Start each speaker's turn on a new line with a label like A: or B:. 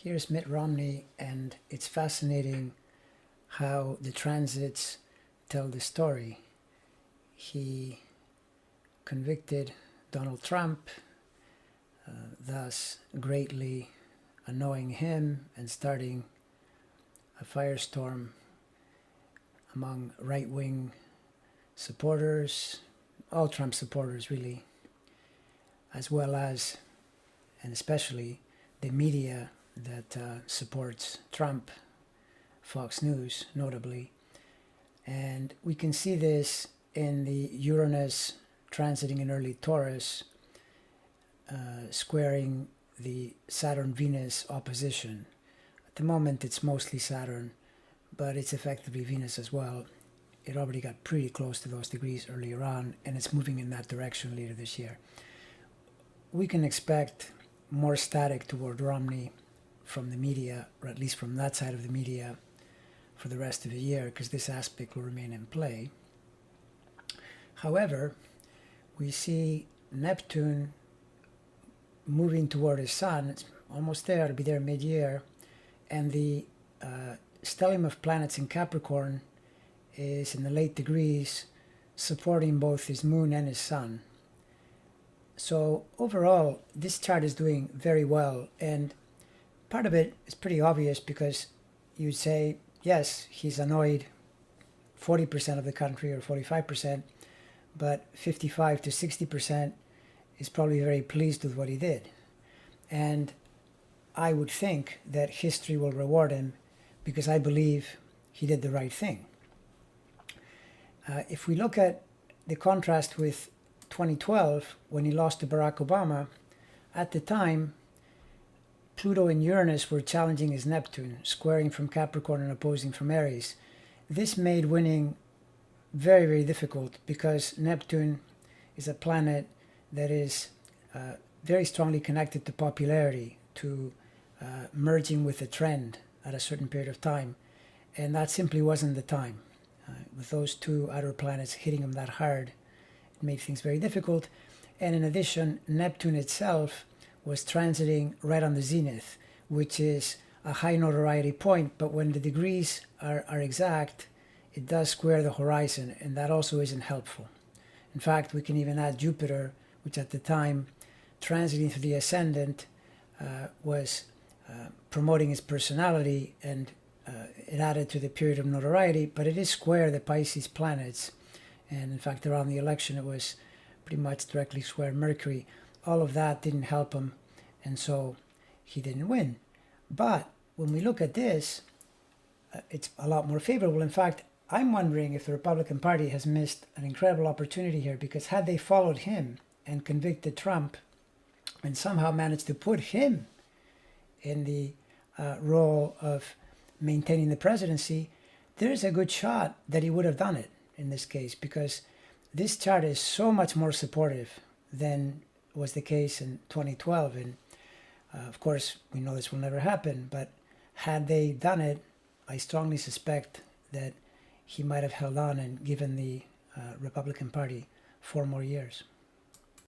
A: Here's Mitt Romney, and it's fascinating how the transits tell the story. He convicted Donald Trump, thus greatly annoying him and starting a firestorm among right-wing supporters, all Trump supporters really, as well as, and especially, the media that supports Trump, Fox News notably. And we can see this in the Uranus transiting in early Taurus, squaring the Saturn-Venus opposition. At the moment it's mostly Saturn, but it's effectively Venus as well. It already got pretty close to those degrees earlier on, and it's moving in that direction later this year. We can expect more static toward Romney from the media, or at least from that side of the media, for the rest of the year, because this aspect will remain in play. However, we see Neptune moving toward his sun. It's almost there, it'll be there mid-year, and the stellium of planets in Capricorn is in the late degrees, supporting both his moon and his sun. So overall, this chart is doing very well, and part of it is pretty obvious because you'd say, yes, he's annoyed 40% of the country or 45%, but 55 to 60% is probably very pleased with what he did. And I would think that history will reward him because I believe he did the right thing. If we look at the contrast with 2012, when he lost to Barack Obama, at the time, Pluto and Uranus were challenging his Neptune, squaring from Capricorn and opposing from Aries. This made winning very, very difficult because Neptune is a planet that is very strongly connected to popularity, to merging with a trend at a certain period of time. And that simply wasn't the time. With those two outer planets hitting him that hard, it made things very difficult. And in addition, Neptune itself was transiting right on the zenith, which is a high notoriety point, but when the degrees are exact, it does square the horizon, and that also isn't helpful. In fact, we can even add Jupiter, which at the time, transiting through the ascendant, was promoting his personality, and it added to the period of notoriety, but it is square the Pisces planets, and in fact around the election it was pretty much directly square Mercury. All of that didn't help him, and so he didn't win. But when we look at this, it's a lot more favorable. In fact, I'm wondering if the Republican Party has missed an incredible opportunity here, because had they followed him and convicted Trump and somehow managed to put him in the role of maintaining the presidency, there's a good shot that he would have done it in this case, because this chart is so much more supportive than was the case in 2012. And of course, we know this will never happen, but had they done it, I strongly suspect that he might have held on and given the Republican Party 4 more years.